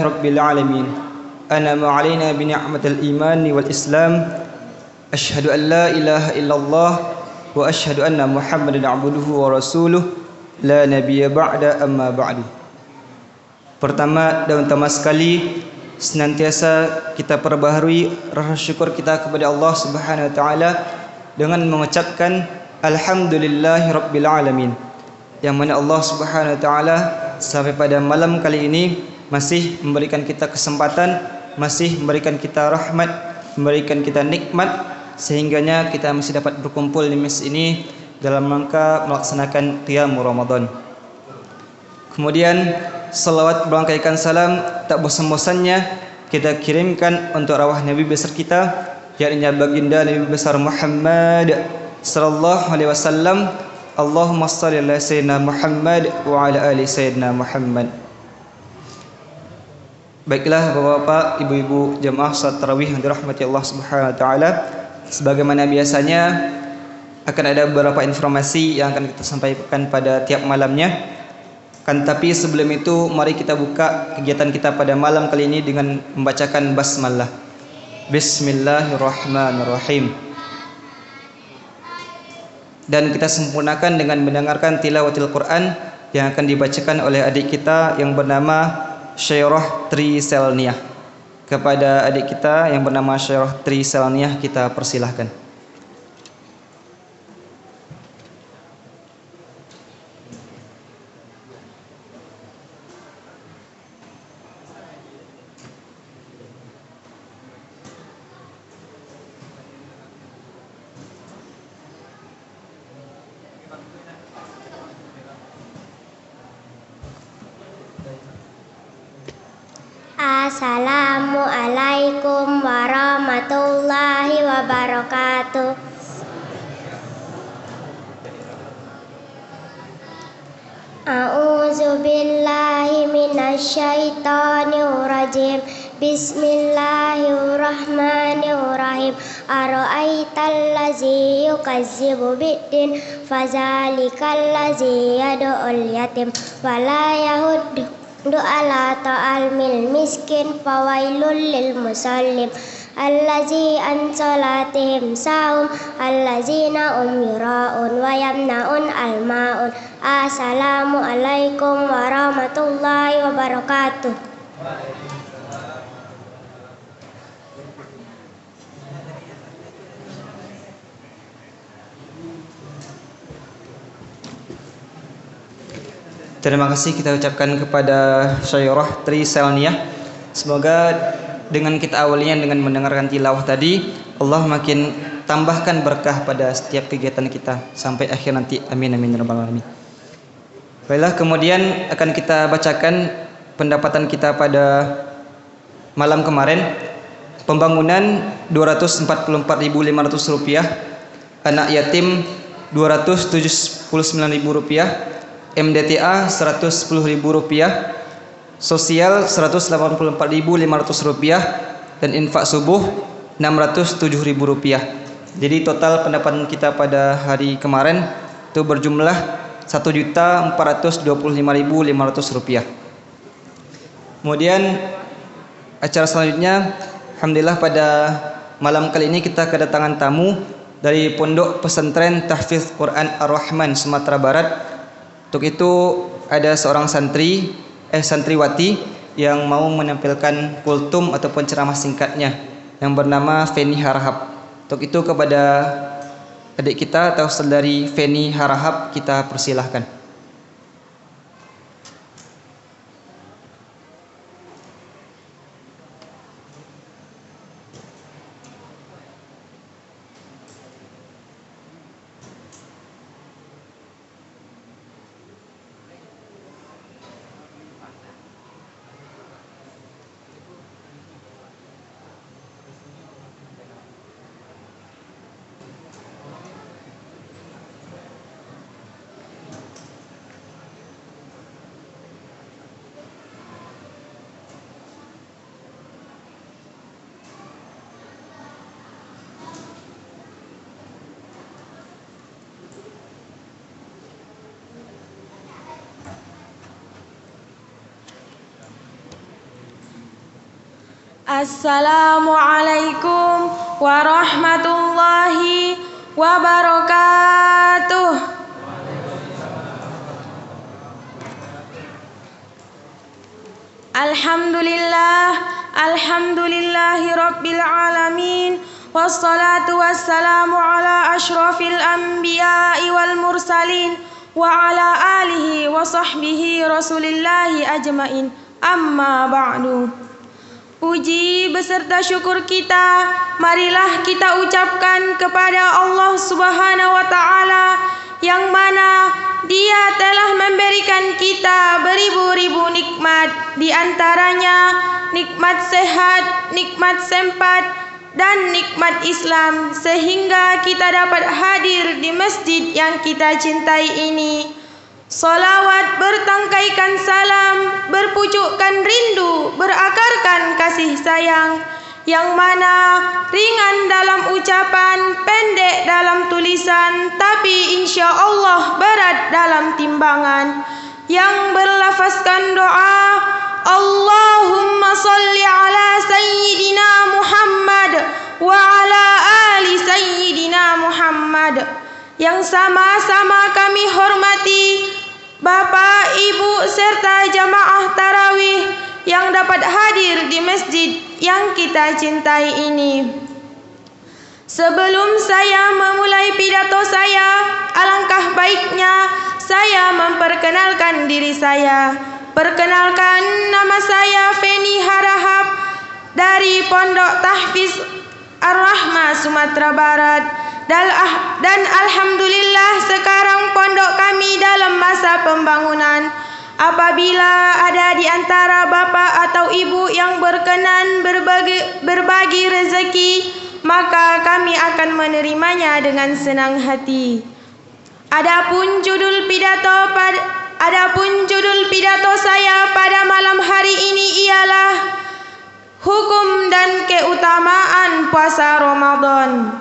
Rabbil Alamin. An'ama 'alaina bi ni'matil iman wal Islam. Asyhadu an la ilaha illallah wa asyhadu anna Muhammadan 'abduhu wa rasuluh. La nabiyya ba'da, amma ba'du. Pertama dan utama sekali, senantiasa kita perbaharui rasa syukur kita kepada Allah Subhanahu wa taala dengan mengucapkan alhamdulillahi rabbil alamin, yang mana Allah Subhanahu wa taala sampai pada malam kali ini masih memberikan kita kesempatan, masih memberikan kita rahmat, memberikan kita nikmat, sehingganya kita masih dapat berkumpul di masjid ini dalam rangka melaksanakan qiyam Ramadan. Kemudian salawat berangkaikan salam tak bosan-bosannya kita kirimkan untuk arwah Nabi besar kita, yakni baginda Nabi besar Muhammad sallallahu alaihi wasallam. Allahumma shalli ala sayyidina Muhammad wa ala ali sayyidina Muhammad. Baiklah Bapak-bapak, ibu-ibu jemaah salat tarawih yang dirahmati Allah Subhanahu wa taala, sebagaimana biasanya akan ada beberapa informasi yang akan kita sampaikan pada tiap malamnya. Kan tapi sebelum itu mari kita buka kegiatan kita pada malam kali ini dengan membacakan basmalah. Bismillahirrahmanirrahim. Dan kita sempurnakan dengan mendengarkan tilawatil Quran yang akan dibacakan oleh adik kita yang bernama Syairah Tri Selniah. Kepada adik kita yang bernama Syairah Tri Selniah kita persilahkan. Assalamualaikum warahmatullahi wabarakatuh. A'udzu billahi minasyaitonir rajim. Bismillahirrahmanirrahim. Ara'aital ladzi yukazzibu biddin fazalikal ladzi yad'ul yatim wala yahuddu ala ta'al miskin fawailul lil musallin allazi an salatihim sahum allazina yura'un wa yamna'un al-ma'un. Assalamualaikum warahmatullahi wabarakatuh. Terima kasih kita ucapkan kepada Syairah Tri Selniah. Semoga dengan kita awalnya dengan mendengarkan tilawah tadi, Allah makin tambahkan berkah pada setiap kegiatan kita sampai akhir nanti. Amin amin ya rabbal alamin. Baiklah, kemudian akan kita bacakan pendapatan kita pada malam kemarin. Pembangunan Rp244.500, anak yatim Rp279.000, MDTA Rp110.000, sosial Rp184.500, dan infak subuh Rp607.000. Jadi total pendapatan kita pada hari kemarin itu berjumlah Rp1.425.500. Kemudian acara selanjutnya, alhamdulillah pada malam kali ini kita kedatangan tamu dari Pondok Pesantren Tahfidz Quran Ar-Rahman Sumatera Barat. Untuk itu ada seorang santriwati yang mau menampilkan kultum ataupun ceramah singkatnya yang bernama Feni Harahap. Untuk itu kepada adik kita atau saudari Feni Harahap kita persilahkan. Assalamualaikum warahmatullahi wabarakatuh. Alhamdulillahi rabbil alamin. Wassalatu wassalamu ala ashrafil anbiya'i wal mursalin wa ala alihi wa sahbihi rasulillahi ajmain. Amma ba'du. Puji beserta syukur kita, marilah kita ucapkan kepada Allah Subhanahu wa Ta'ala, yang mana Dia telah memberikan kita beribu-ribu nikmat, di antaranya nikmat sehat, nikmat sempat, dan nikmat Islam, sehingga kita dapat hadir di masjid yang kita cintai ini. Salawat bertangkaikan salam, berpucukkan rindu, berakarkan kasih sayang, yang mana ringan dalam ucapan, pendek dalam tulisan, tapi insya Allah berat dalam timbangan, yang berlafazkan doa, Allahumma salli ala Sayyidina Muhammad wa ala ali Sayyidina Muhammad, yang sama-sama kami hormati Bapak, Ibu, serta jamaah tarawih yang dapat hadir di masjid yang kita cintai ini. Sebelum saya memulai pidato saya, alangkah baiknya saya memperkenalkan diri saya. Perkenalkan, nama saya Feni Harahap dari Pondok Tahfiz Ar-Rahmah, Sumatera Barat. Dan alhamdulillah sekarang pondok kami dalam masa pembangunan. Apabila ada di antara bapak atau ibu yang berkenan berbagi rezeki, maka kami akan menerimanya dengan senang hati. Adapun judul pidato saya pada malam hari ini ialah hukum dan keutamaan puasa Ramadan.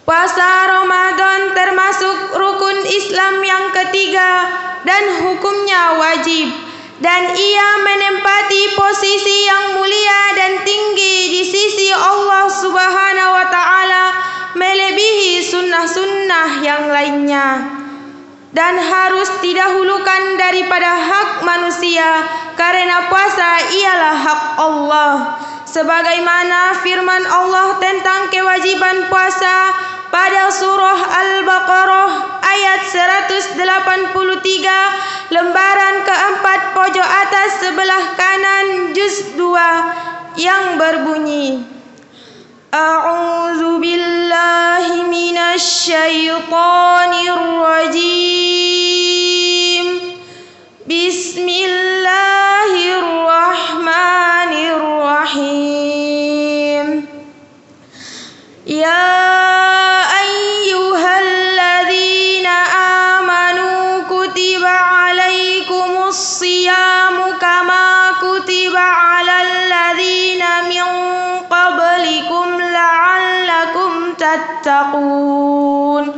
Puasa Ramadan termasuk rukun Islam yang ketiga dan hukumnya wajib, dan ia menempati posisi yang mulia dan tinggi di sisi Allah Subhanahu wa Ta'ala, melebihi sunnah-sunnah yang lainnya, dan harus didahulukan daripada hak manusia, karena puasa ialah hak Allah. Sebagaimana firman Allah tentang kewajiban puasa pada surah Al-Baqarah ayat 183 lembaran keempat pojok atas sebelah kanan juz 2 yang berbunyi, A'udzu billahi minasy syaithanir rajim. Bismillahirrahmanirrahim. Ya ayyuhalladzina amanu kutiba alaikumus siyamu kama kutiba alal ladzina min qablikum la'allakum tattaqun.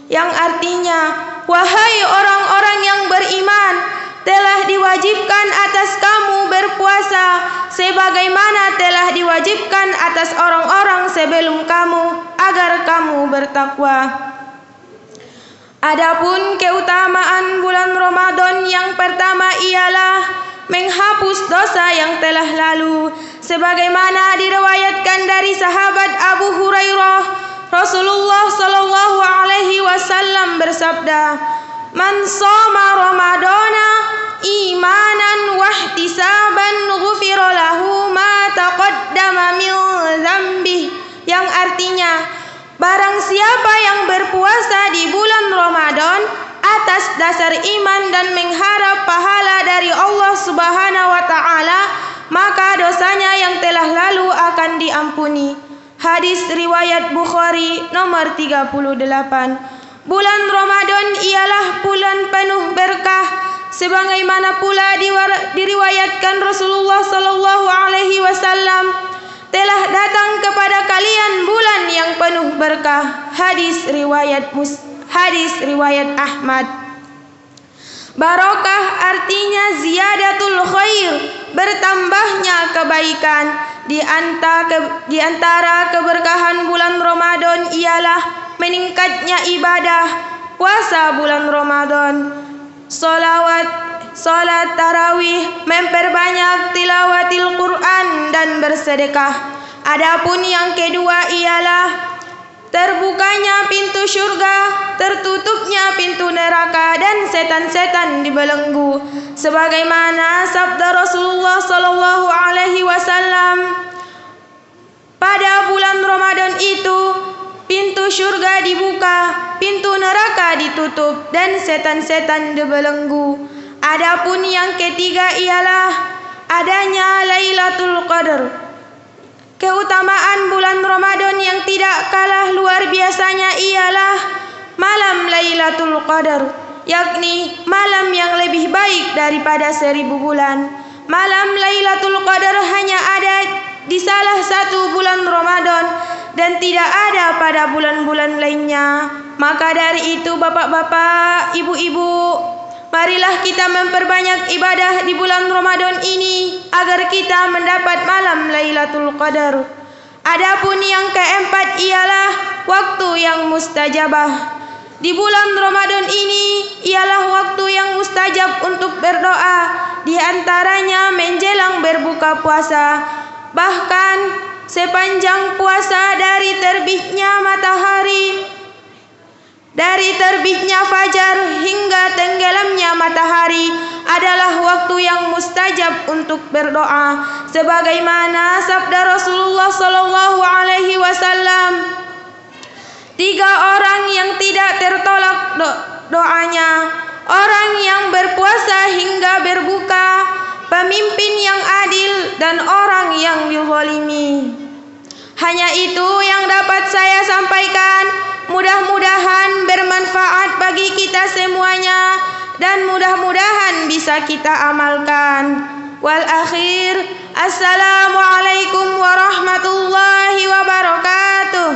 Yang artinya, wahai orang-orang yang beriman, telah diwajibkan atas kamu berpuasa sebagaimana telah diwajibkan atas orang-orang sebelum kamu, agar kamu bertakwa. Adapun keutamaan bulan Ramadan, yang pertama ialah menghapus dosa yang telah lalu, sebagaimana diriwayatkan dari sahabat Abu Hurairah, Rasulullah sallallahu alaihi wasallam bersabda, "Man shoma Ramadana imanan wahtisaban ghufira lahu ma taqaddama min dzambih." Yang artinya, barang siapa yang berpuasa di bulan Ramadan atas dasar iman dan mengharap pahala dari Allah Subhanahu wa Ta'ala, maka dosanya yang telah lalu akan diampuni. Hadis riwayat Bukhari nomor 38. Bulan Ramadan ialah bulan penuh berkah, sebagaimana pula diriwayatkan Rasulullah sallallahu alaihi wasallam, telah datang kepada kalian bulan yang penuh berkah. Hadis riwayat Ahmad. Barokah artinya ziyadatul khair, bertambahnya kebaikan. Di antara keberkahan bulan Ramadan ialah meningkatnya ibadah puasa bulan Ramadan. Salat tarawih, memperbanyak tilawatil Quran dan bersedekah. Adapun yang kedua ialah terbukanya pintu surga, tertutupnya pintu neraka, dan setan-setan dibelenggu. Sebagaimana sabda Rasulullah sallallahu alaihi wasallam, pada bulan Ramadan itu pintu surga dibuka, pintu neraka ditutup, dan setan-setan dibelenggu. Adapun yang ketiga ialah adanya Lailatul Qadar. Keutamaan bulan Ramadan yang tidak kalah luar biasanya ialah malam Lailatul Qadar, yakni malam yang lebih baik daripada 1000 bulan. Malam Lailatul Qadar hanya ada di salah satu bulan Ramadan dan tidak ada pada bulan-bulan lainnya. Maka dari itu bapak-bapak, ibu-ibu, marilah kita memperbanyak ibadah di bulan Ramadan ini agar kita mendapat malam Lailatul Qadar. Adapun yang keempat ialah waktu yang mustajabah. Di bulan Ramadan ini ialah waktu yang mustajab untuk berdoa, di antaranya menjelang berbuka puasa. Bahkan sepanjang puasa dari terbitnya matahari, dari terbitnya fajar hingga tenggelamnya matahari adalah waktu yang mustajab untuk berdoa. Sebagaimana sabda Rasulullah sallallahu alaihi wasallam, 3 orang yang tidak tertolak doanya: orang yang berpuasa hingga berbuka, pemimpin yang adil, dan orang yang dizalimi. Hanya itu yang dapat saya sampaikan. Mudah-mudahan bermanfaat bagi kita semuanya dan mudah-mudahan bisa kita amalkan. Wal akhir, assalamualaikum warahmatullahi wabarakatuh.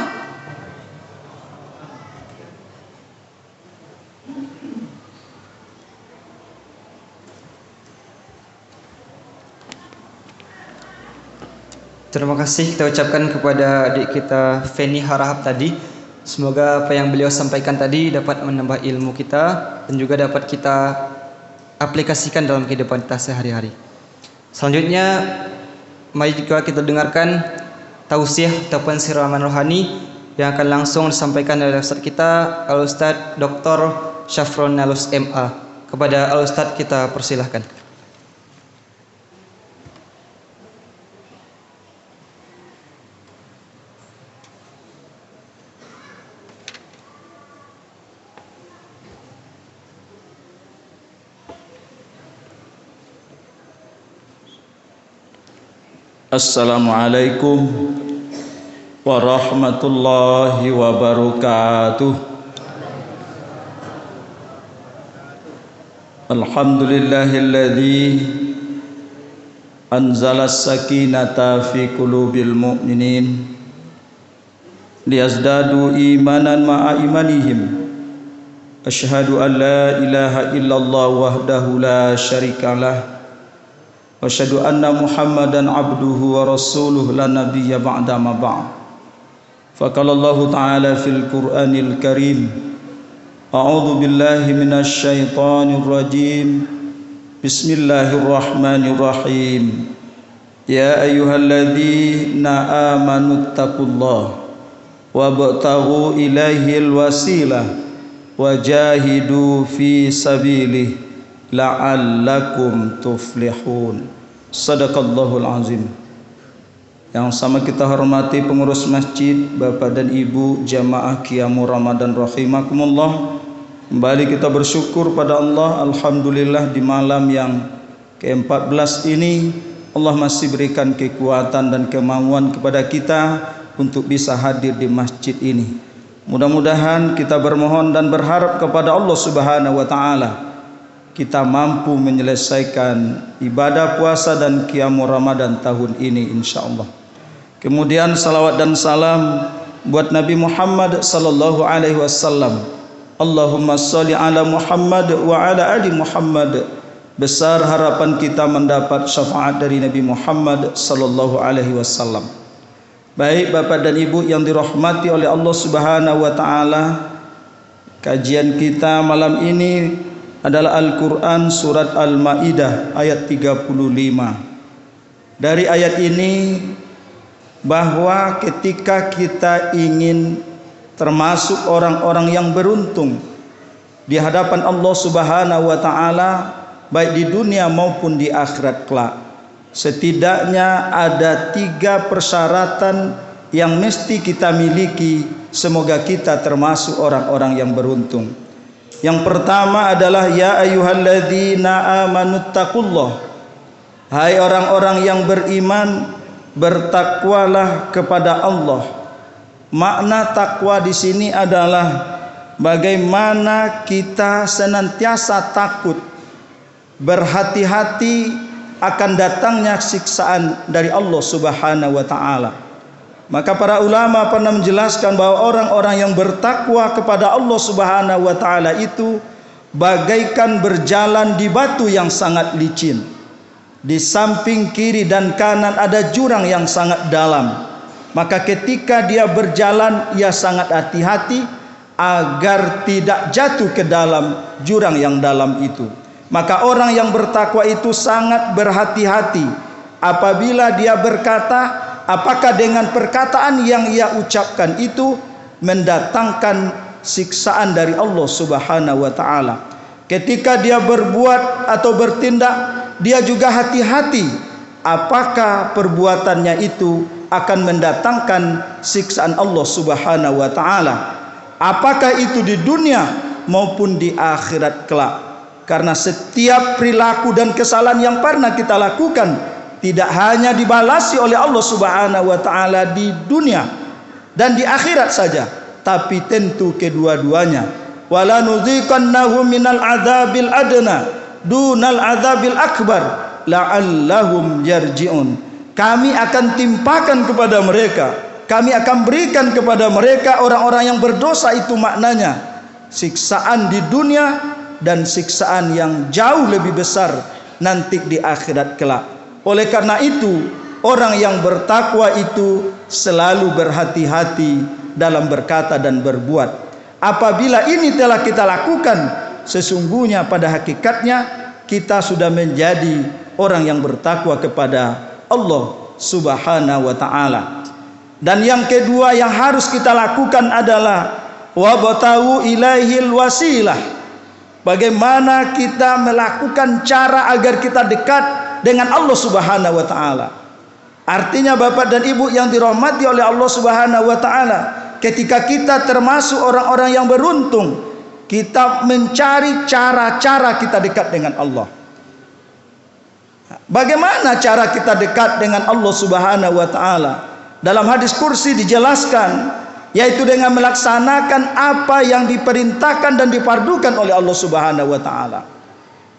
Terima kasih kita ucapkan kepada adik kita Feni Harahap tadi. Semoga apa yang beliau sampaikan tadi dapat menambah ilmu kita dan juga dapat kita aplikasikan dalam kehidupan kita sehari-hari. Selanjutnya, mari juga kita dengarkan tausiah ataupun siraman rohani yang akan langsung disampaikan oleh Ustaz kita, Al-Ustaz Dr. Syafron Nalus MA. Kepada Al-Ustaz kita persilahkan. Assalamualaikum warahmatullahi wabarakatuh. Alhamdulillahilladzi anzala as-sakinata fi qulubil mu'minin liyazdadu imanan ma'a imanihim. Asyhadu an la ilaha illallah wahdahu la syarikalah wa asyhadu anna Muhammadan abduhu wa rasuluhu la nabiyya ba'da ma ba'd. Faqala Allah ta'ala fil Qur'anil Karim, a'udzu billahi minasy syaithanir rajim. Bismillahirrahmanirrahim. Ya ayyuhalladzina amanu taqullaha wabtaghu ilaihil wasilah wajahidu fi sabilihi la'allakum tuflihun. Sadaqallahul azim. Yang sama kita hormati pengurus masjid, Bapak dan Ibu jamaah Qiyamul Ramadan rahimakumullah. Kembali kita bersyukur pada Allah, alhamdulillah di malam yang ke-14 ini Allah masih berikan kekuatan dan kemampuan kepada kita untuk bisa hadir di masjid ini. Mudah-mudahan kita bermohon dan berharap kepada Allah Subhanahu wa taala kita mampu menyelesaikan ibadah puasa dan Qiyamul Ramadan tahun ini insyaallah. Kemudian salawat dan salam buat Nabi Muhammad sallallahu alaihi wasallam. Allahumma sholli ala Muhammad wa ala ali Muhammad. Besar harapan kita mendapat syafaat dari Nabi Muhammad sallallahu alaihi wasallam. Baik Bapak dan Ibu yang dirahmati oleh Allah Subhanahu wa taala, kajian kita malam ini adalah Al-Qur'an surat Al-Maidah ayat 35. Dari ayat ini bahwa ketika kita ingin termasuk orang-orang yang beruntung di hadapan Allah Subhanahu wa taala baik di dunia maupun di akhirat kelak, setidaknya ada 3 persyaratan yang mesti kita miliki. Semoga kita termasuk orang-orang yang beruntung. Yang pertama adalah ya ayyuhalladzina amanuttaqullah. Hai orang-orang yang beriman, bertakwalah kepada Allah. Makna takwa di sini adalah bagaimana kita senantiasa takut, berhati-hati akan datangnya siksaan dari Allah Subhanahu wa taala. Maka para ulama pernah menjelaskan bahwa orang-orang yang bertakwa kepada Allah Subhanahu wa taala itu bagaikan berjalan di batu yang sangat licin. Di samping kiri dan kanan ada jurang yang sangat dalam. Maka ketika dia berjalan, ia sangat hati-hati agar tidak jatuh ke dalam jurang yang dalam itu. Maka orang yang bertakwa itu sangat berhati-hati apabila dia berkata, apakah dengan perkataan yang ia ucapkan itu mendatangkan siksaan dari Allah Subhanahu wa taala. Ketika dia berbuat atau bertindak, dia juga hati-hati apakah perbuatannya itu akan mendatangkan siksaan Allah Subhanahu wa taala, apakah itu di dunia maupun di akhirat kelak. Karena setiap perilaku dan kesalahan yang pernah kita lakukan tidak hanya dibalasi oleh Allah Subhanahu wa taala di dunia dan di akhirat saja, tapi tentu kedua-duanya. Wala nudziqannahum minal adzabil adna dunal adzabil akbar la'allahum yarji'un. Kami akan timpakan kepada mereka, kami akan berikan kepada mereka orang-orang yang berdosa itu maknanya siksaan di dunia dan siksaan yang jauh lebih besar nanti di akhirat kelak. Oleh karena itu, orang yang bertakwa itu selalu berhati-hati dalam berkata dan berbuat. Apabila ini telah kita lakukan, sesungguhnya pada hakikatnya kita sudah menjadi orang yang bertakwa kepada Allah Subhanahu wa taala. Dan yang kedua yang harus kita lakukan adalah wabtahu ilaihil wasilah. Bagaimana kita melakukan cara agar kita dekat dengan Allah Subhanahu wa taala. Artinya Bapak dan Ibu yang dirahmati oleh Allah Subhanahu wa taala, ketika kita termasuk orang-orang yang beruntung, kita mencari cara-cara kita dekat dengan Allah. Bagaimana cara kita dekat dengan Allah Subhanahu wa taala? Dalam hadis kursi dijelaskan, yaitu dengan melaksanakan apa yang diperintahkan dan difardukan oleh Allah Subhanahu wa taala.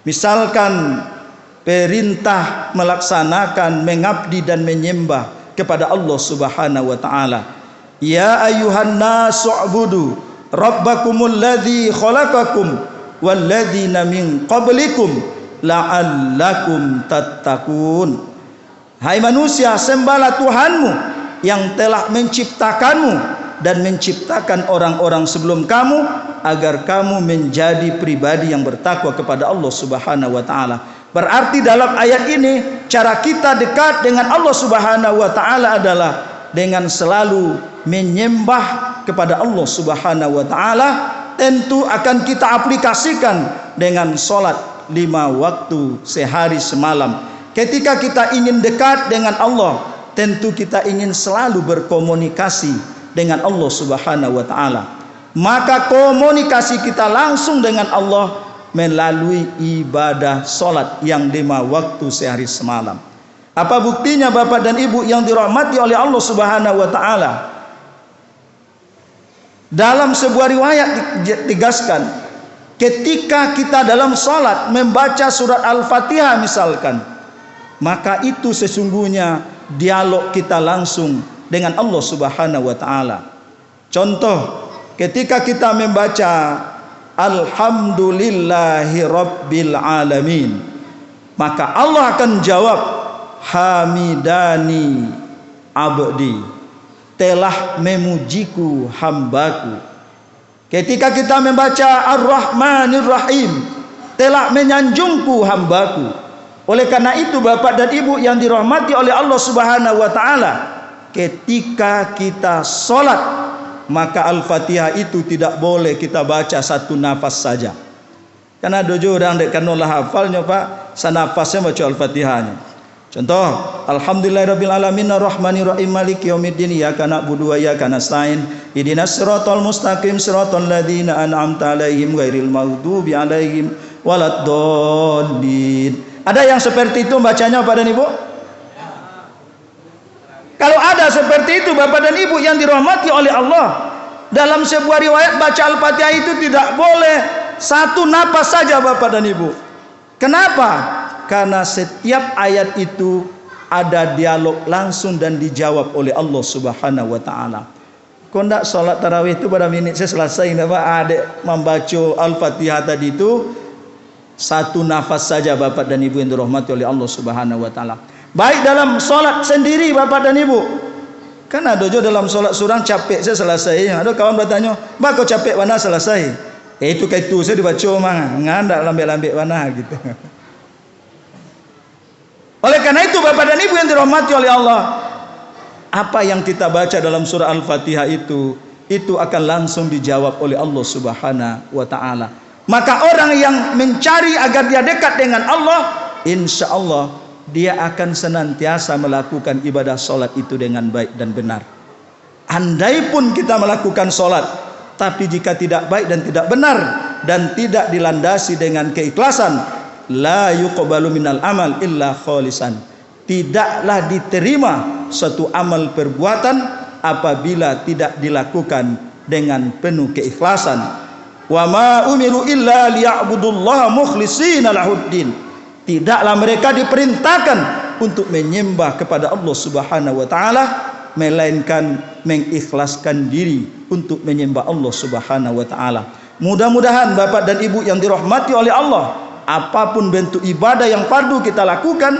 Misalkan perintah melaksanakan mengabdi dan menyembah kepada Allah Subhanahu wa taala. Ya ayyuhan nasu ubudu rabbakumul ladzi khalaqakum walladzina min qablikum la'allakum tattaqun. Hai manusia, sembahlah Tuhanmu yang telah menciptakanmu dan menciptakan orang-orang sebelum kamu agar kamu menjadi pribadi yang bertakwa kepada Allah Subhanahu wa taala. Berarti dalam ayat ini cara kita dekat dengan Allah Subhanahu wa taala adalah dengan selalu menyembah kepada Allah Subhanahu wa taala. Tentu akan kita aplikasikan dengan salat 5 waktu sehari semalam. Ketika kita ingin dekat dengan Allah, tentu kita ingin selalu berkomunikasi dengan Allah Subhanahu wa taala. Maka komunikasi kita langsung dengan Allah melalui ibadah salat yang 5 waktu sehari semalam. Apa buktinya Bapak dan Ibu yang dirahmati oleh Allah Subhanahu wa taala? Dalam sebuah riwayat ditegaskan, ketika kita dalam salat membaca surat Al-Fatihah misalkan, maka itu sesungguhnya dialog kita langsung dengan Allah Subhanahu wa taala. Contoh, ketika kita membaca alhamdulillahi rabbil alamin. Maka Allah akan jawab, hamidani abdi, telah memujiku hambaku. Ketika kita membaca Ar-Rahmanir Rahim, telah menyanjungku hambaku. Oleh karena itu Bapak dan Ibu yang dirahmati oleh Allah Subhanahu wa taala, ketika kita sholat, maka Al-Fatihah itu tidak boleh kita baca satu nafas saja. Karena dojo orang dek kanolah hafalnya Pak, sanafasnya baca Al-Fatihahnya. Contoh, alhamdulillahirabbil alamin arrahmanir rahim maliki yaumiddin iyyaka na'budu wa iyyaka nasta'in ihdinas siratal mustaqim siratal ladzina an'amta 'alaihim ghairil maghdubi 'alaihim waladdallin. Ada yang seperti itu bacanya Bapak dan Ibu? Kalau ada seperti itu Bapak dan Ibu yang dirahmati oleh Allah, dalam sebuah riwayat baca Al-Fatihah itu tidak boleh satu napas saja Bapak dan Ibu. Kenapa? Karena setiap ayat itu ada dialog langsung dan dijawab oleh Allah Subhanahu wa taala. Kau ndak salat tarawih itu pada menit saya selesai Bapak, adik membaca Al-Fatihah tadi itu satu nafas saja Bapak dan Ibu yang dirahmati oleh Allah Subhanahu wa taala. Baik dalam salat sendiri Bapak dan Ibu. Kan ada juga dalam salat surang capek saya selesai. Ada kawan bertanya, "Ba kau capek mana selesai?" Itu kayak itu saya dibaca mah, ngandak lambe-lambe mana gitu. Oleh karena itu Bapak dan Ibu yang dirahmati oleh Allah, apa yang kita baca dalam surah Al-Fatihah itu akan langsung dijawab oleh Allah Subhanahu wa taala. Maka orang yang mencari agar dia dekat dengan Allah, insya Allah dia akan senantiasa melakukan ibadah solat itu dengan baik dan benar. Andai pun kita melakukan solat, tapi jika tidak baik dan tidak benar dan tidak dilandasi dengan keikhlasan, la yuqbalu minal amal illa khalisan, tidaklah diterima suatu amal perbuatan apabila tidak dilakukan dengan penuh keikhlasan. Wa ma umiru illa liya'budullaha mukhlishina lahuddin, tidaklah mereka diperintahkan untuk menyembah kepada Allah Subhanahu wa taala melainkan mengikhlaskan diri untuk menyembah Allah Subhanahu wa taala. Mudah-mudahan Bapak dan Ibu yang dirahmati oleh Allah, apapun bentuk ibadah yang fardu kita lakukan,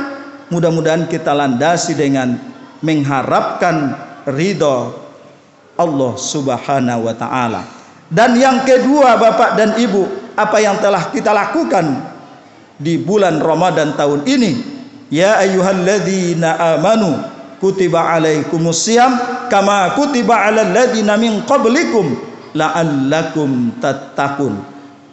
mudah-mudahan kita landasi dengan mengharapkan ridha Allah Subhanahu wa taala. Dan yang kedua Bapak dan Ibu, apa yang telah kita lakukan di bulan Ramadan tahun ini, ya ayyuhalladzina amanu kutiba alaikumusiyam kama kutiba alal ladzina min qablikum la'allakum tattaqun.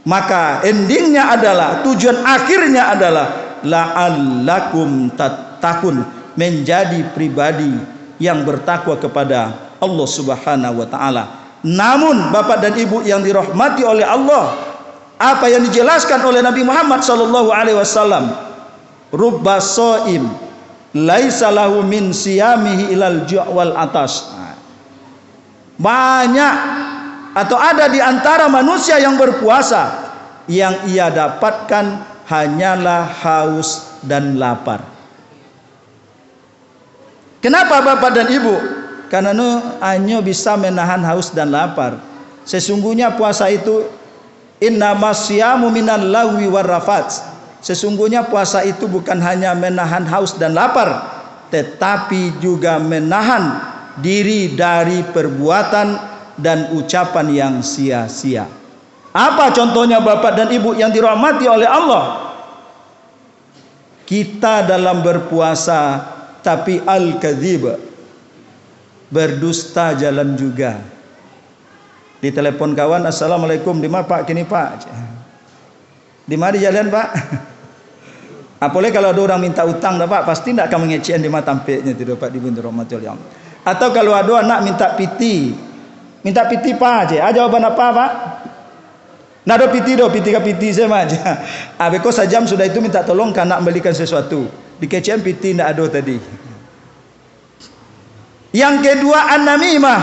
Maka endingnya adalah, tujuan akhirnya adalah la'allakum tattaqun, menjadi pribadi yang bertakwa kepada Allah Subhanahu wa taala. Namun Bapak dan Ibu yang dirahmati oleh Allah, apa yang dijelaskan oleh Nabi Muhammad sallallahu alaihi wasallam, rubba shaim laisa lahu min siyamihi ilal ju' wal atas. Banyak atau ada di antara manusia yang berpuasa yang ia dapatkan hanyalah haus dan lapar. Kenapa Bapak dan Ibu? Karena hanya bisa menahan haus dan lapar. Sesungguhnya puasa itu innamasyamu minal lahwi warrafat. Sesungguhnya puasa itu bukan hanya menahan haus dan lapar, tetapi juga menahan diri dari perbuatan dan ucapan yang sia-sia. Apa contohnya Bapak dan Ibu yang dirahmati oleh Allah? Kita dalam berpuasa tapi al-kadzib, berdusta jalan juga. Di telepon kawan, assalamualaikum, di mana Pak? Kini Pak. Di mana di jalan Pak? Apalagi kalau ada orang minta utang dah Pak, pasti tidak akan mengecewakan di mata tampaknya tidak Pak, dibuntur rahmat Allah. Atau kalau ada anak minta piti Pak, aja jawaban apa Pak? Nado piti ke piti saya mah aja. Abeko sajam sudah itu minta tolong kan nak belikan sesuatu. Dikecewakan piti tidak ada tadi. Yang kedua an-namimah.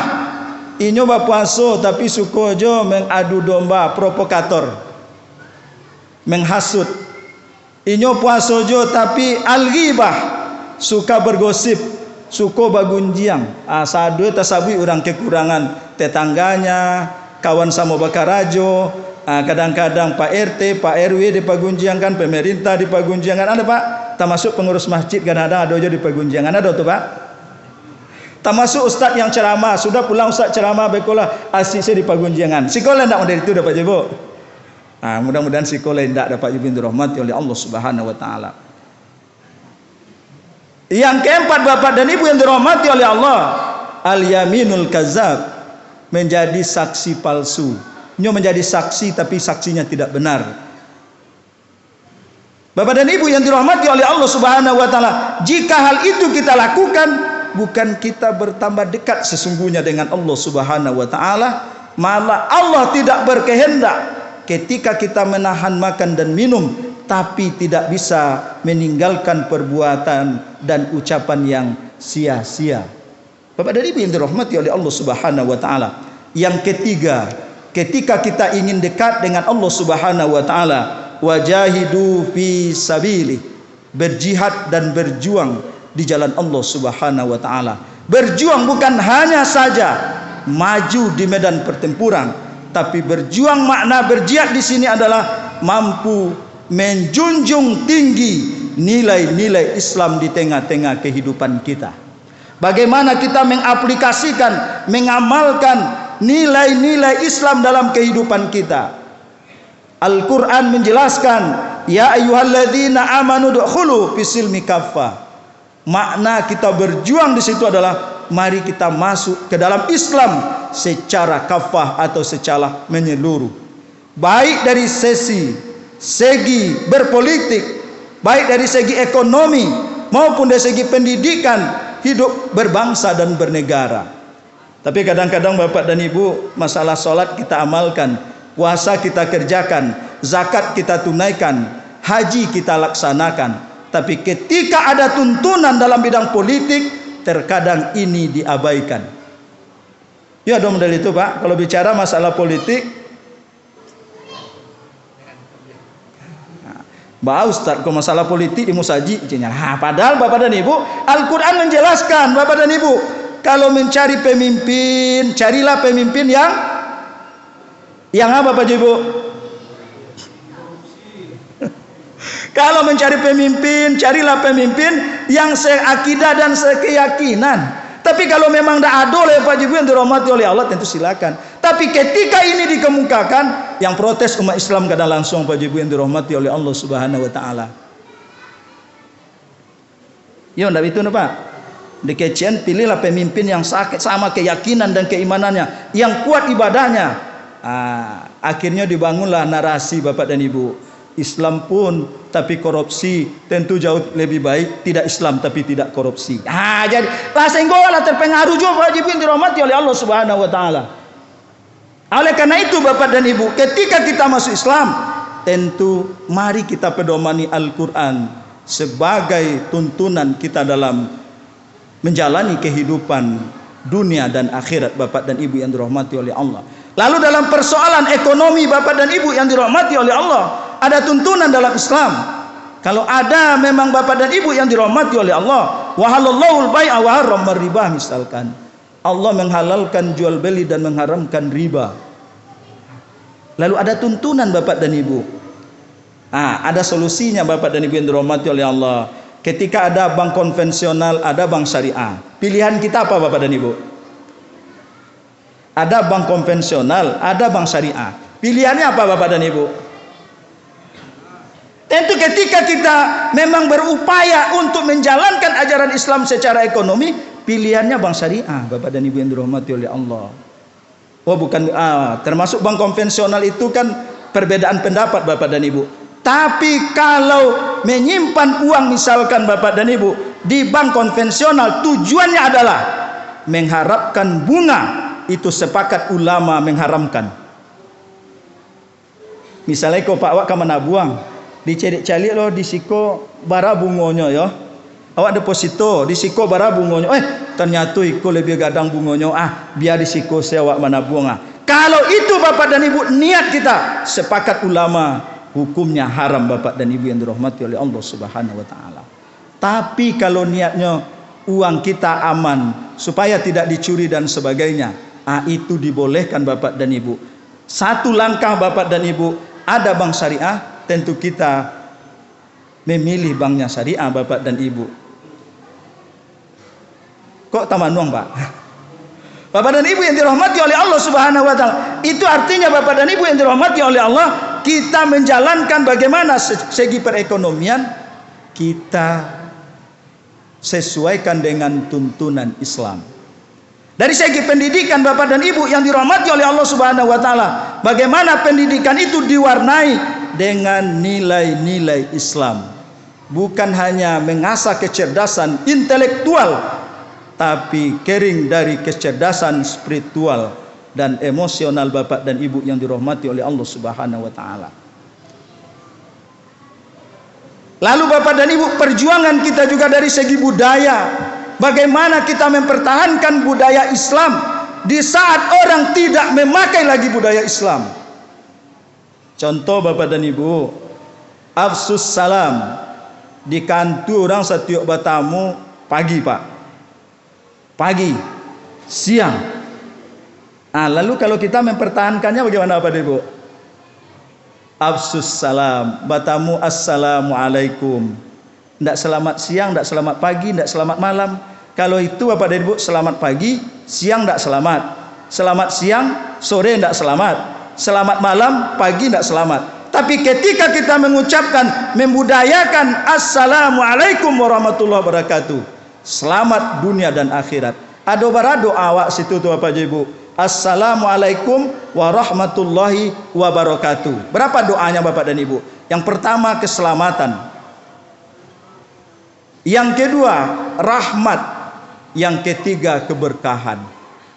Inyo berpuasa tapi suka jo mengadu domba, provokator, menghasut. Inyo puasa jo tapi al-ghibah, suka bergosip, suka bagunjiang. Sadu tasabui orang kekurangan tetangganya, kawan sama bakarajo, Kadang-kadang Pak RT, Pak RW dipagunjiangkan, pemerintah dipagunjiangkan, ada Pak. Termasuk pengurus masjid kadang-kadang ada aja dipagunjiangkan, ada tuh Pak. Termasuk ustaz yang ceramah, sudah pulang ustaz ceramah bekolah asisi dipagunjiangkan. Sekolah ndak model itu dapat Ibu. Mudah-mudahan sekolah ndak dapat Ibu dirahmati oleh Allah Subhanahu wa taala. Yang keempat Bapak dan Ibu yang dirahmati oleh Allah, al-yaminul kazab, menjadi saksi palsu. Menjadi saksi tapi saksinya tidak benar. Bapak dan Ibu yang dirahmati oleh Allah Subhanahu wa taala, jika hal itu kita lakukan, bukan kita bertambah dekat sesungguhnya dengan Allah Subhanahu wa taala, malah Allah tidak berkehendak ketika kita menahan makan dan minum tapi tidak bisa meninggalkan perbuatan dan ucapan yang sia-sia. Bapak dan Ibu yang dirahmati oleh Allah Subhanahu wa taala, yang ketiga, ketika kita ingin dekat dengan Allah Subhanahu wa taala, wajahidu fi sabilih, berjihad dan berjuang di jalan Allah Subhanahu wa taala. Berjuang bukan hanya saja maju di medan pertempuran, tapi berjuang, makna berjihad di sini adalah mampu menjunjung tinggi nilai-nilai Islam di tengah-tengah kehidupan kita. Bagaimana kita mengaplikasikan, mengamalkan nilai-nilai Islam dalam kehidupan kita. Al-Quran menjelaskan, ya ayyuhalladzina amanu dukhulu fisilmi kaffah. Makna kita berjuang di situ adalah mari kita masuk ke dalam Islam secara kafah atau secara menyeluruh. Baik dari segi berpolitik, baik dari segi ekonomi maupun dari segi pendidikan, hidup berbangsa dan bernegara. Tapi kadang-kadang Bapak dan Ibu, masalah sholat kita amalkan, puasa kita kerjakan, zakat kita tunaikan, haji kita laksanakan. Tapi ketika ada tuntunan dalam bidang politik, terkadang ini diabaikan. Ya dong dari itu Pak, kalau bicara masalah politik, Mbak Ustaz, kalau masalah politik ilmu saji, padahal Bapak dan Ibu, Al-Quran menjelaskan Bapak dan Ibu, kalau mencari pemimpin, carilah pemimpin yang apa Pak Ibu? Kalau mencari pemimpin, carilah pemimpin yang seakidah dan sekeyakinan. Tapi kalau memang tidak ada oleh Pak Ibu yang dirahmati oleh Allah, tentu silakan. Tapi ketika ini dikemukakan, yang protes umat Islam kadang langsung Pak Ibu yang dirahmati oleh Allah Subhanahu wa taala. Ya enggak itu Pak. Dikecian pilihlah pemimpin yang sama keyakinan dan keimanannya, yang kuat ibadahnya. Akhirnya dibangunlah narasi Bapak dan Ibu. Islam pun tapi korupsi, tentu jauh lebih baik tidak Islam tapi tidak korupsi. Jadi lah terpengaruh juga Pak Ibu yang dirahmati oleh Allah Subhanahu wa taala. Oleh karena itu Bapak dan Ibu, ketika kita masuk Islam, tentu mari kita pedomani Al-Qur'an sebagai tuntunan kita dalam menjalani kehidupan dunia dan akhirat Bapak dan Ibu yang dirahmati oleh Allah. Lalu dalam persoalan ekonomi Bapak dan Ibu yang dirahmati oleh Allah, ada tuntunan dalam Islam. Kalau ada memang Bapak dan Ibu yang dirahmati oleh Allah, wa halallahu al-bai'a wa harrama riba, misalkan Allah menghalalkan jual beli dan mengharamkan riba. Lalu ada tuntunan Bapak dan Ibu. Ada solusinya Bapak dan Ibu yang dirahmati oleh Allah. Ketika ada bank konvensional, ada bank syariah. Pilihan kita apa Bapak dan Ibu? Ada bank konvensional, ada bank syariah. Pilihannya apa Bapak dan Ibu? Tentu ketika kita memang berupaya untuk menjalankan ajaran Islam secara ekonomi, pilihannya bank syariah Bapak dan Ibu yang dirahmati oleh Allah. Termasuk bank konvensional itu kan perbedaan pendapat Bapak dan Ibu. Tapi kalau menyimpan uang misalkan Bapak dan Ibu di bank konvensional, tujuannya adalah mengharapkan bunga, itu sepakat ulama mengharamkan. Misalnya kau Pak Wak kemana buang, dicari-cari loh di siko bara bungonya ya. Awak deposito di siko bara bungonya. Ternyata iko lebih gadang bungonya. Biar di siko saya awak mana buang. Kalau itu Bapak dan Ibu niat kita, sepakat ulama hukumnya haram Bapak dan Ibu yang dirahmati oleh Allah Subhanahu wa taala. Tapi kalau niatnya uang kita aman supaya tidak dicuri dan sebagainya, itu dibolehkan Bapak dan Ibu. Satu langkah Bapak dan Ibu, ada bank syariah, tentu kita memilih banknya syariah Bapak dan Ibu. Kok tamanung Pak? Bapak dan Ibu yang dirahmati oleh Allah Subhanahu wa taala. Itu artinya Bapak dan Ibu yang dirahmati oleh Allah, kita menjalankan bagaimana segi perekonomian kita sesuaikan dengan tuntunan Islam. Dari segi pendidikan Bapak dan Ibu yang dirahmati oleh Allah Subhanahu wa taala, bagaimana pendidikan itu diwarnai dengan nilai-nilai Islam. Bukan hanya mengasah kecerdasan intelektual, tapi kering dari kecerdasan spiritual dan emosional Bapak dan Ibu yang dirahmati oleh Allah Subhanahu wa taala. Lalu Bapak dan Ibu, perjuangan kita juga dari segi budaya. Bagaimana kita mempertahankan budaya Islam di saat orang tidak memakai lagi budaya Islam. Contoh Bapak dan Ibu, afsus salam di kantor orang setiap bertamu pagi Pak, pagi, siang. Lalu kalau kita mempertahankannya bagaimana Bapak dan Ibu? Afsus salam, bertamu assalamualaikum. Tidak selamat siang, tidak selamat pagi, tidak selamat malam. Kalau itu Bapak dan Ibu, selamat pagi, siang tidak selamat. Selamat siang, sore tidak selamat. Selamat malam, pagi tidak selamat. Tapi ketika kita mengucapkan, membudayakan assalamualaikum warahmatullahi wabarakatuh, selamat dunia dan akhirat. Ada berado awak situ tuh Bapak dan Ibu. Assalamualaikum warahmatullahi wabarakatuh. Berapa doanya Bapak dan Ibu? Yang pertama keselamatan. Yang kedua rahmat, yang ketiga keberkahan.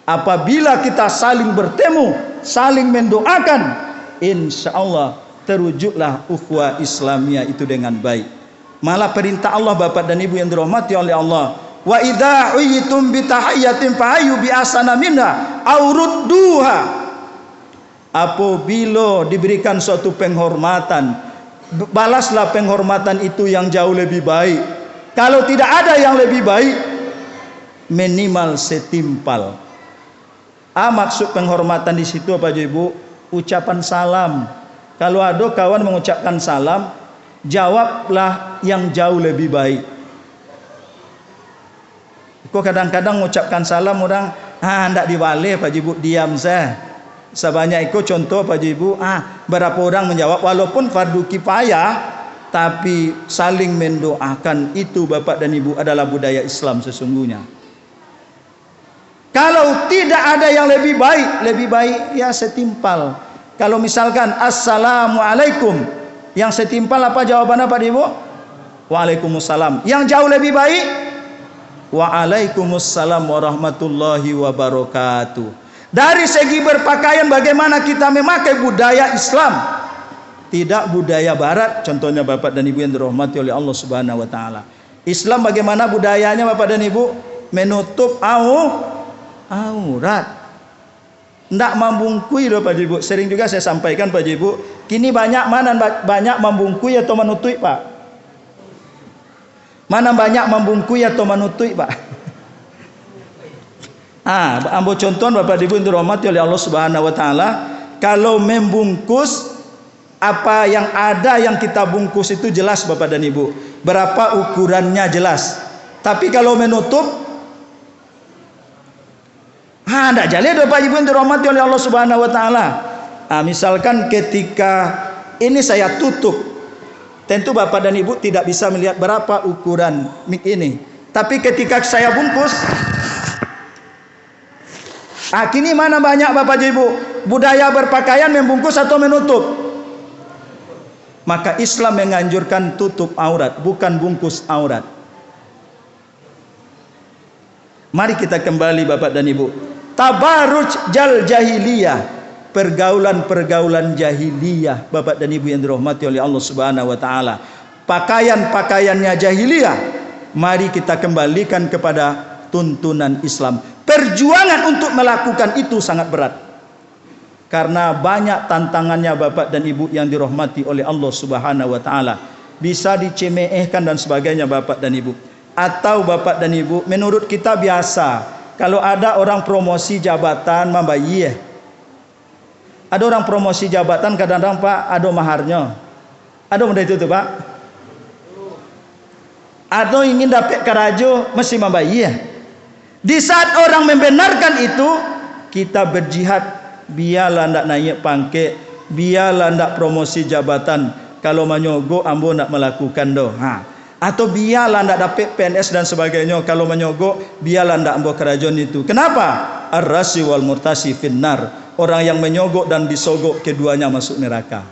Apabila kita saling bertemu, saling mendoakan, insya Allah terwujudlah ukhuwah Islamiyah itu dengan baik. Malah perintah Allah Bapak dan Ibu yang dirahmati oleh Allah, wa idza uyitum bi tahiyyatin fahayyu bi ahsana minha aw rudduha. Apabila diberikan suatu penghormatan, balaslah penghormatan itu yang jauh lebih baik. Kalau tidak ada yang lebih baik, minimal setimpal. Maksud penghormatan di situ Bapak Ibu, ucapan salam. Kalau ada kawan mengucapkan salam, jawablah yang jauh lebih baik. Kok kadang-kadang mengucapkan salam orang, hendak diwale Pak Ibu, diam saya. Sebanyak itu contoh Pak Ibu, berapa orang menjawab walaupun fardu kifayah, tapi saling mendoakan itu Bapak dan Ibu adalah budaya Islam sesungguhnya. Kalau tidak ada yang lebih baik ya setimpal. Kalau misalkan assalamualaikum, yang setimpal apa jawabannya Pak Ibu? Waalaikumsalam. Yang jauh lebih baik, waalaikumsalam warahmatullahi wabarakatuh. Dari segi berpakaian, bagaimana kita memakai budaya Islam, tidak budaya barat. Contohnya Bapak dan Ibu yang dirahmati oleh Allah Subhanahu wa taala. Islam bagaimana budayanya Bapak dan Ibu? Menutup aurat. Tidak membungkui loh Pak Ibu. Sering juga saya sampaikan Pak Ibu, kini banyak membungkui atau menutup Pak? Mana banyak membungkui atau menutup Pak? Ambil contoh Bapak Ibu yang dirahmati oleh Allah Subhanahu wa taala, kalau membungkus, apa yang ada yang kita bungkus itu jelas Bapak dan Ibu, berapa ukurannya jelas. Tapi kalau menutup, tidak jadi Bapak Ibu yang dirahmati oleh Allah Subhanahu wa taala. Misalkan ketika ini saya tutup, tentu Bapak dan Ibu tidak bisa melihat berapa ukuran mik ini. Tapi ketika saya bungkus, kini mana banyak Bapak Ibu budaya berpakaian membungkus atau menutup? Maka Islam menganjurkan tutup aurat, bukan bungkus aurat. Mari kita kembali Bapak dan Ibu. Tabaruj jal jahiliyah, pergaulan-pergaulan jahiliyah Bapak dan Ibu yang dirahmati oleh Allah Subhanahu wa taala. Pakaian-pakaiannya jahiliyah, mari kita kembalikan kepada tuntunan Islam. Perjuangan untuk melakukan itu sangat berat. Karena banyak tantangannya Bapak dan Ibu yang dirahmati oleh Allah Subhanahu wa taala. Bisa dicemehkan dan sebagainya Bapak dan Ibu. Atau Bapak dan Ibu, menurut kita biasa, kalau ada orang promosi jabatan membayar, Ada orang promosi jabatan kadang-kadang Pak, ada maharnya. Ada benda itu tuh Pak. Atau ingin dapat karajo mesti membayar. Di saat orang membenarkan itu, kita berjihad, biarlah ndak naik pangkat, biarlah ndak promosi jabatan. Kalau menyogok ambo ndak melakukan doh. Atau biarlah ndak dapat PNS dan sebagainya. Kalau menyogok, biarlah ndak ambo kerajaan itu. Kenapa? Ar-rasi wal murtasi finnar. Orang yang menyogok dan disogok keduanya masuk neraka.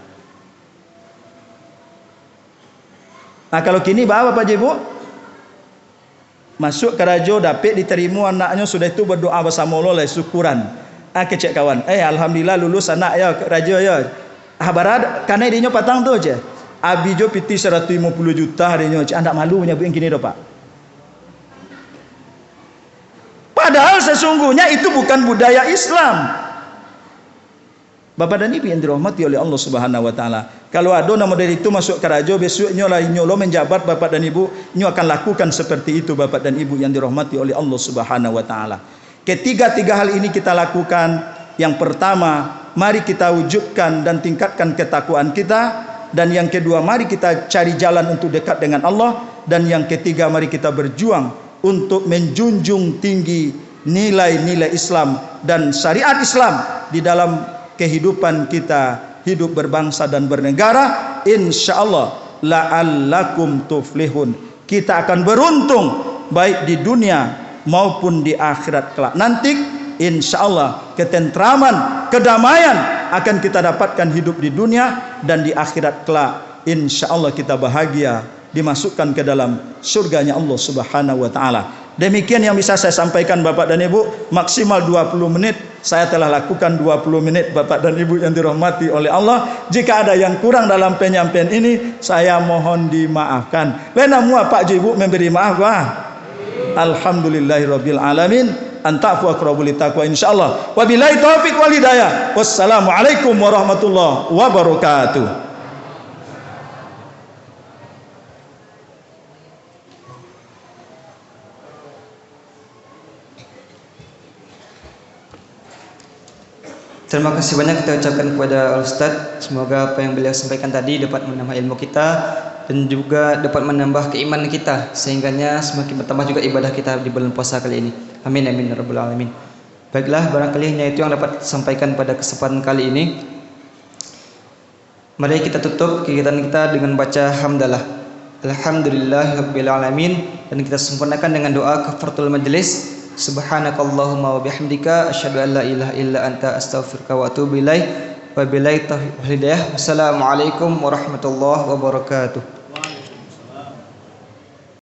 Nah kalau kini bawa Pak Ibu masuk kerajo dapat diterima anaknya, sudah itu berdoa bersama Allah syukuran. Kecek kawan, alhamdulillah lulus anak ya kerajo ya. Barat karena dia patang tu je. Abi jo piti 150 juta harinya. Anda malu punya yang kini dah Pak. Padahal sesungguhnya itu bukan budaya Islam. Bapak dan Ibu yang dirahmati oleh Allah Subhanahu wa taala. Kalau ada nama dari itu masuk kerajo, besoknya lah nyolo menjabat Bapak dan Ibu, nyo akan lakukan seperti itu Bapak dan Ibu yang dirahmati oleh Allah Subhanahu wa taala. Ketiga hal ini kita lakukan. Yang pertama, mari kita wujudkan dan tingkatkan ketakwaan kita, dan yang kedua, mari kita cari jalan untuk dekat dengan Allah, dan yang ketiga, mari kita berjuang untuk menjunjung tinggi nilai-nilai Islam dan syariat Islam di dalam kehidupan kita, hidup berbangsa dan bernegara. Insyaallah la'allakum tuflihun. Kita akan beruntung baik di dunia maupun di akhirat kelak nanti. Insyaallah ketentraman, kedamaian akan kita dapatkan hidup di dunia, dan di akhirat kelak insyaallah kita bahagia dimasukkan ke dalam surganya Allah Subhanahu wa taala. Demikian yang bisa saya sampaikan Bapak dan Ibu. Maksimal 20 menit saya telah lakukan 20 menit Bapak dan Ibu yang dirahmati oleh Allah. Jika ada yang kurang dalam penyampaian ini, saya mohon dimaafkan. Lena mua Pak Ibu memberi maaf wah. Alhamdulillahirabbil alamin. Anta'fu aqrabu littaqwa insyaallah. Wabillahi taufiq wal hidayah. Wassalamualaikum warahmatullahi wabarakatuh. Terima kasih banyak kita ucapkan kepada Al-Ustaz. Semoga apa yang beliau sampaikan tadi dapat menambah ilmu kita dan juga dapat menambah keimanan kita, sehingganya semakin bertambah juga ibadah kita di bulan puasa kali ini. Amin amin ya rabbal alamin. Baiklah, barangkali hanya itu yang dapat sampaikan pada kesempatan kali ini. Mari kita tutup kegiatan kita dengan baca hamdalah. Alhamdulillahirabbil alamin, dan kita sempurnakan dengan doa kafaratul majelis. Subhanakallahumma wa bihamdika asyhadu an la ilaha illa anta astaghfiruka wa atubu ilaik. Wabillahi taufiq wal hidayah. Wassalamualaikum warahmatullahi wabarakatuh.